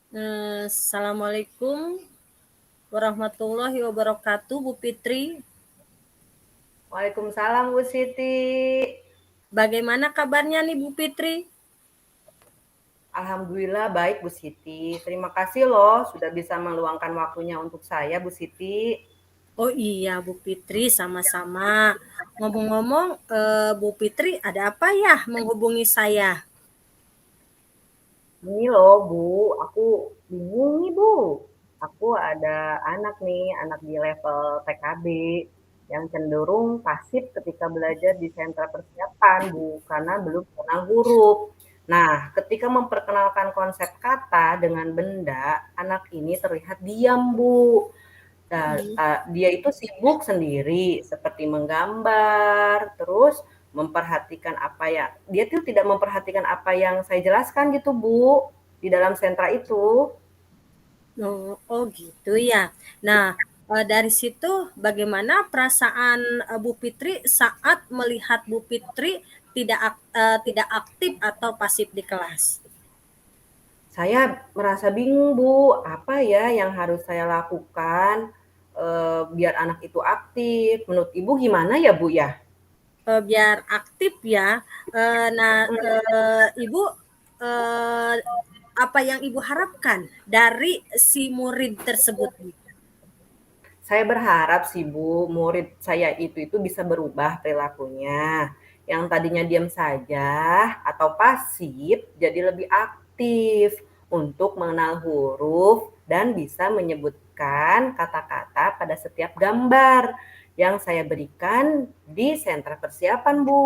Assalamualaikum warahmatullahi wabarakatuh, Bu Fitri. Waalaikumsalam Bu Siti. Bagaimana kabarnya nih Bu Fitri? Alhamdulillah baik Bu Siti. Terima kasih loh sudah bisa meluangkan waktunya untuk saya Bu Siti. Oh iya Bu Fitri, sama-sama. Ngomong-ngomong, Bu Fitri ada apa ya menghubungi saya? Ini loh Bu, aku bingung nih Bu. Aku ada anak nih, anak di level TKB yang cenderung pasif ketika belajar di sentra persiapan Bu, karena belum kenal huruf. Nah, ketika memperkenalkan konsep kata dengan benda, anak ini terlihat diam Bu. Hmm. Dia itu sibuk sendiri seperti menggambar, terus memperhatikan apa ya dia tuh tidak memperhatikan apa yang saya jelaskan gitu, Bu, di dalam sentra itu. Oh gitu ya. Nah, dari situ bagaimana perasaan Bu Fitri saat melihat Bu Fitri tidak aktif atau pasif di kelas? Saya merasa bingung, Bu, apa ya yang harus saya lakukan, biar anak itu aktif. Menurut Ibu gimana ya, Bu, ya? Biar aktif ya. Nah, Mhm. Ibu, eee, apa yang Ibu harapkan dari si murid tersebut, Bu? Saya berharap sih Bu, murid saya itu bisa berubah perilakunya. Yang tadinya diam saja atau pasif jadi lebih aktif untuk mengenal huruf dan bisa menyebutkan kata-kata pada setiap gambar yang saya berikan di sentra persiapan, Bu.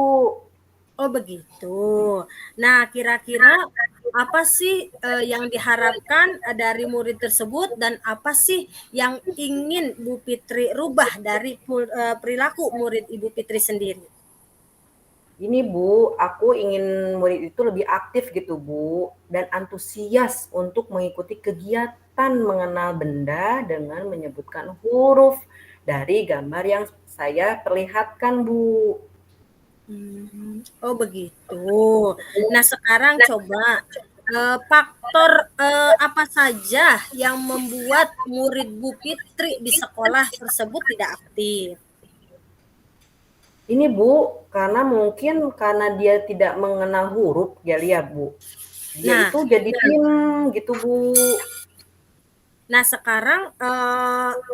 Oh begitu. Nah, kira-kira apa sih, yang diharapkan, dari murid tersebut dan apa sih yang ingin Bu Fitri rubah dari perilaku murid Ibu Fitri sendiri? Ini Bu, aku ingin murid itu lebih aktif gitu Bu, dan antusias untuk mengikuti kegiatan mengenal benda dengan menyebutkan huruf dari gambar yang saya perlihatkan Bu. Oh begitu. Nah sekarang coba, faktor, apa saja yang membuat murid Bu Fitri di sekolah tersebut tidak aktif? Ini Bu, karena dia tidak mengenal huruf kali ya Bu. Dia Nah itu jadi diem gitu Bu. nah sekarang,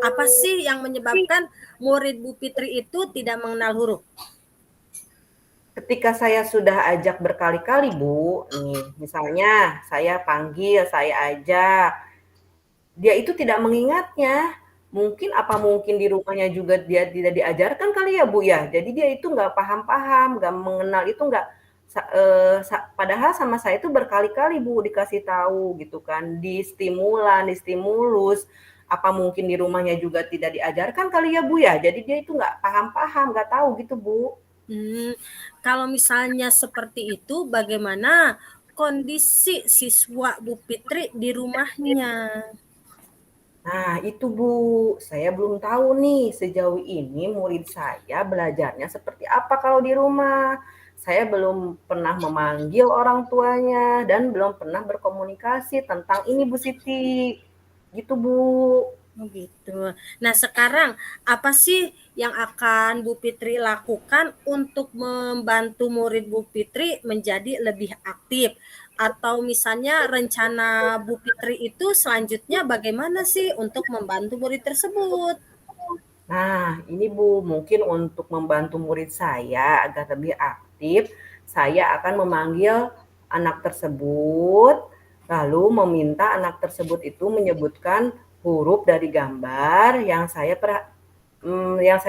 apa sih yang menyebabkan murid Bu Fitri itu tidak mengenal huruf? Ketika saya sudah ajak berkali-kali Bu, nih misalnya saya panggil, saya ajak, dia itu tidak mengingatnya. Mungkin di rumahnya juga dia tidak diajarkan kali ya, Bu, ya? Jadi dia itu nggak paham-paham, nggak mengenal itu nggak padahal sama saya itu berkali-kali, Bu, dikasih tahu gitu kan, di stimulan, di stimulus. Apa mungkin di rumahnya juga tidak diajarkan kali ya, Bu, ya? Jadi dia itu nggak paham-paham, nggak tahu gitu, Bu. Hmm, kalau misalnya seperti itu, bagaimana kondisi siswa Bu Fitri di rumahnya? Nah, itu Bu, saya belum tahu nih sejauh ini murid saya belajarnya seperti apa kalau di rumah. Saya belum pernah memanggil orang tuanya dan belum pernah berkomunikasi tentang ini Bu Siti. Gitu Bu. Oh gitu. Nah sekarang apa sih yang akan Bu Fitri lakukan untuk membantu murid Bu Fitri menjadi lebih aktif? Atau misalnya rencana Bu Fitri itu selanjutnya bagaimana sih untuk membantu murid tersebut? Nah, ini Bu, mungkin untuk membantu murid saya agar lebih aktif, saya akan memanggil anak tersebut, lalu meminta anak tersebut itu menyebutkan huruf dari gambar yang saya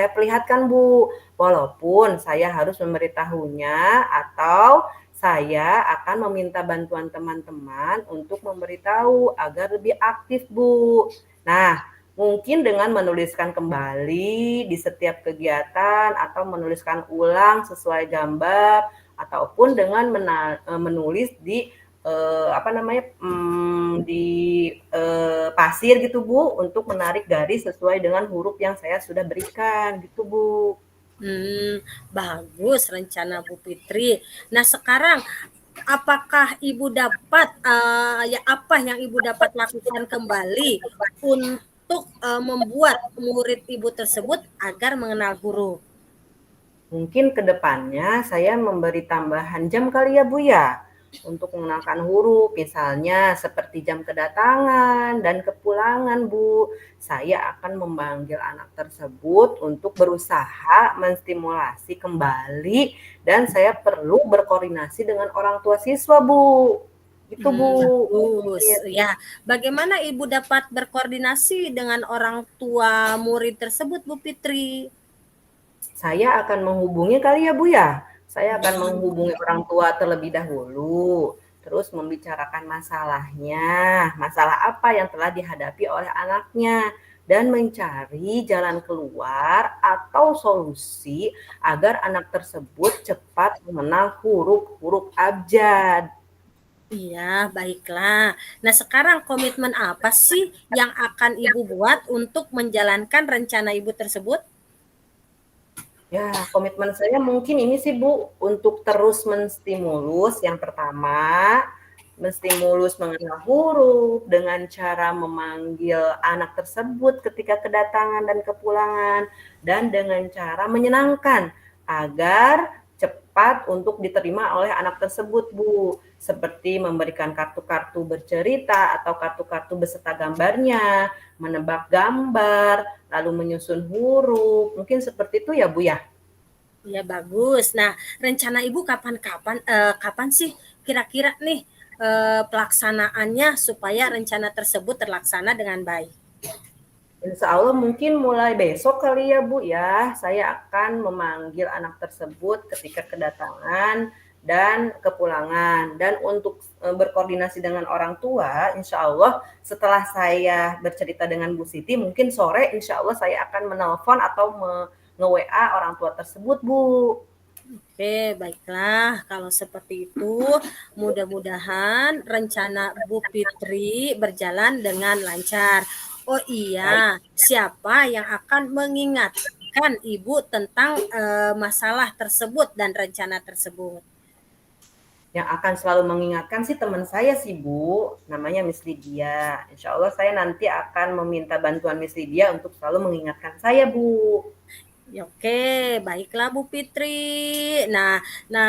perlihatkan, Bu. Walaupun saya harus memberitahunya atau saya akan meminta bantuan teman-teman untuk memberitahu agar lebih aktif, Bu. Nah, mungkin dengan menuliskan kembali di setiap kegiatan atau menuliskan ulang sesuai gambar ataupun dengan menulis di apa namanya di pasir gitu Bu untuk menarik garis sesuai dengan huruf yang saya sudah berikan gitu Bu. Bagus rencana Bu Fitri. Nah sekarang apakah Ibu dapat, ya apa yang Ibu dapat lakukan kembali untuk, membuat murid Ibu tersebut agar mengenal huruf? Mungkin ke depannya saya memberi tambahan jam kali ya Bu ya, untuk mengenalkan huruf, misalnya seperti jam kedatangan dan kepulangan Bu. Saya akan memanggil anak tersebut untuk berusaha menstimulasi kembali dan saya perlu berkoordinasi dengan orang tua siswa Bu. Gitu Bu. Bagus. Ya, bagaimana Ibu dapat berkoordinasi dengan orang tua murid tersebut, Bu Fitri? Saya akan menghubungi kali ya Bu ya? Saya akan menghubungi orang tua terlebih dahulu, terus membicarakan masalahnya, masalah apa yang telah dihadapi oleh anaknya, dan mencari jalan keluar atau solusi agar anak tersebut cepat mengenal huruf-huruf abjad. Iya, baiklah. Nah, sekarang komitmen apa sih yang akan Ibu buat untuk menjalankan rencana Ibu tersebut? Ya, komitmen saya mungkin ini sih Bu, untuk terus menstimulus yang pertama, menstimulus mengenal huruf dengan cara memanggil anak tersebut ketika kedatangan dan kepulangan, dan dengan cara menyenangkan agar cepat untuk diterima oleh anak tersebut Bu, seperti memberikan kartu-kartu bercerita atau kartu-kartu beserta gambarnya, menebak gambar, lalu menyusun huruf, mungkin seperti itu ya Bu ya? Ya, bagus. Nah, rencana Ibu kapan sih kira-kira nih, pelaksanaannya supaya rencana tersebut terlaksana dengan baik? Insya Allah mungkin mulai besok kali ya Bu ya, saya akan memanggil anak tersebut ketika kedatangan dan kepulangan. Dan untuk berkoordinasi dengan orang tua, insya Allah setelah saya bercerita dengan Bu Siti, mungkin sore insya Allah saya akan menelpon atau nge-WA orang tua tersebut Bu. Oke, baiklah. Kalau seperti itu, mudah-mudahan rencana Bu Fitri berjalan dengan lancar. Oh Baik, iya, siapa yang akan mengingatkan Ibu tentang masalah tersebut dan rencana tersebut? yang akan selalu mengingatkan sih teman saya sih Bu, namanya Miss Lydia. Insya Allah saya nanti akan meminta bantuan Miss Lydia untuk selalu mengingatkan saya Bu. Ya, oke, baiklah Bu Fitri. Nah,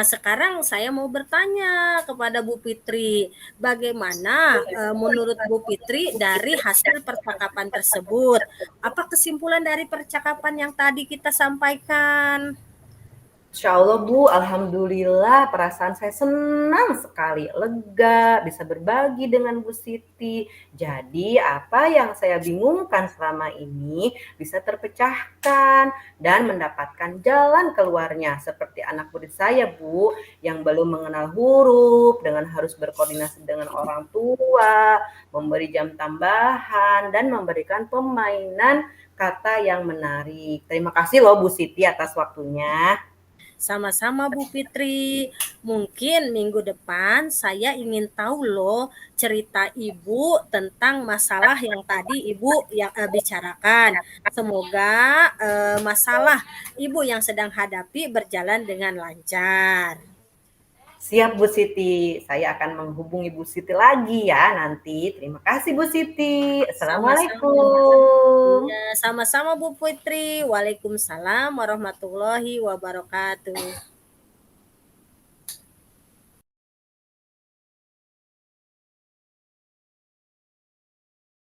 sekarang saya mau bertanya kepada Bu Fitri, bagaimana menurut Bu Fitri dari hasil percakapan tersebut? Apa kesimpulan dari percakapan yang tadi kita sampaikan? Insya Allah Bu, Alhamdulillah perasaan saya senang sekali, lega, bisa berbagi dengan Bu Siti. Jadi apa yang saya bingungkan selama ini bisa terpecahkan dan mendapatkan jalan keluarnya. Seperti anak murid saya Bu, yang belum mengenal huruf, dengan harus berkoordinasi dengan orang tua, memberi jam tambahan, dan memberikan permainan kata yang menarik. Terima kasih loh Bu Siti atas waktunya. Sama-sama Bu Fitri. Mungkin minggu depan saya ingin tahu loh cerita Ibu tentang masalah yang tadi Ibu yang bicarakan. Semoga masalah Ibu yang sedang hadapi berjalan dengan lancar. Siap Bu Siti, saya akan menghubungi Bu Siti lagi ya nanti. Terima kasih Bu Siti. Sama-sama. Assalamualaikum. Ya, sama-sama Bu Fitri. Waalaikumsalam warahmatullahi wabarakatuh.